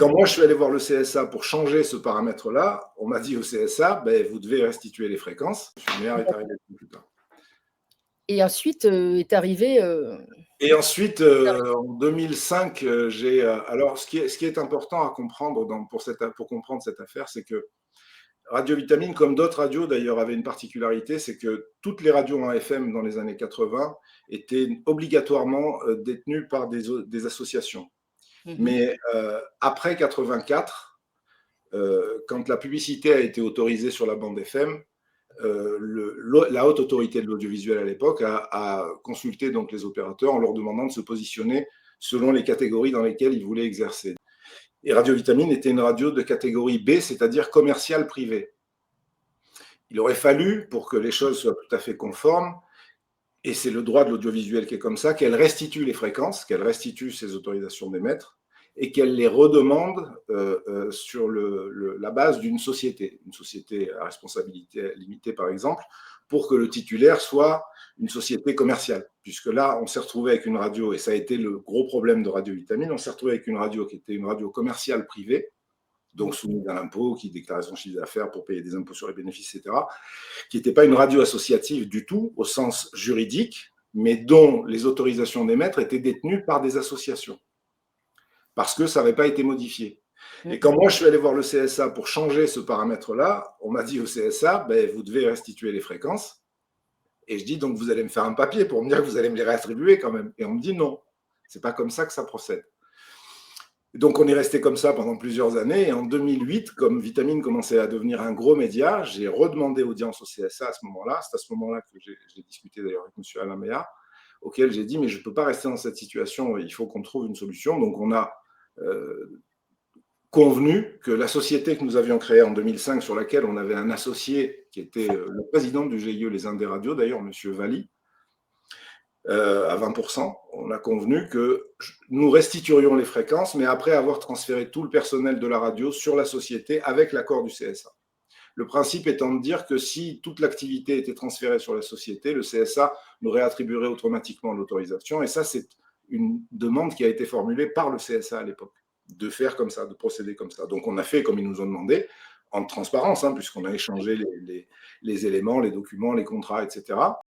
quand moi, je suis allé voir le CSA pour changer ce paramètre-là, on m'a dit au CSA, ben, vous devez restituer les fréquences. Lumière est arrivé plus tard. Et ensuite est arrivé. Et ensuite, en 2005, j'ai. Alors, ce qui est important à comprendre pour comprendre cette affaire, c'est que Radio Vitamine, comme d'autres radios d'ailleurs, avait une particularité, c'est que toutes les radios en FM dans les années 80 étaient obligatoirement détenues par des associations. Mais après 84, quand la publicité a été autorisée sur la bande FM, la haute autorité de l'audiovisuel à l'époque a consulté donc les opérateurs en leur demandant de se positionner selon les catégories dans lesquelles ils voulaient exercer. Et Radio Vitamine était une radio de catégorie B, c'est-à-dire commerciale privée. Il aurait fallu, pour que les choses soient tout à fait conformes, et c'est le droit de l'audiovisuel qui est comme ça, qu'elle restitue les fréquences, qu'elle restitue ses autorisations d'émettre, et qu'elle les redemande sur la base d'une société, une société à responsabilité limitée par exemple, pour que le titulaire soit une société commerciale. Puisque là, on s'est retrouvé avec une radio, et ça a été le gros problème de Radio Vitamine, on s'est retrouvé avec une radio qui était une radio commerciale privée, donc soumise à l'impôt, qui déclarait son chiffre d'affaires pour payer des impôts sur les bénéfices, etc., qui n'était pas une radio associative du tout, au sens juridique, mais dont les autorisations d'émettre étaient détenues par des associations, parce que ça n'avait pas été modifié. Et quand moi, je suis allé voir le CSA pour changer ce paramètre-là, on m'a dit au CSA, ben, vous devez restituer les fréquences. Et je dis, donc vous allez me faire un papier pour me dire que vous allez me les réattribuer quand même. Et on me dit non, c'est pas comme ça que ça procède. Donc on est resté comme ça pendant plusieurs années. Et en 2008, comme Vitamine commençait à devenir un gros média, j'ai redemandé audience au CSA à ce moment-là. C'est à ce moment-là que j'ai discuté d'ailleurs avec M. Alain Meillard, auquel j'ai dit, mais je ne peux pas rester dans cette situation, il faut qu'on trouve une solution. Donc on a convenu que la société que nous avions créée en 2005, sur laquelle on avait un associé qui était le président du GIE Les Indes des Radios, d'ailleurs, M. Valli, à 20%, on a convenu que nous restituerions les fréquences, mais après avoir transféré tout le personnel de la radio sur la société avec l'accord du CSA. Le principe étant de dire que si toute l'activité était transférée sur la société, le CSA nous réattribuerait automatiquement l'autorisation. Et ça, c'est une demande qui a été formulée par le CSA à l'époque, de faire comme ça, de procéder comme ça. Donc on a fait comme ils nous ont demandé, en transparence, puisqu'on a échangé les éléments, les documents, les contrats, etc.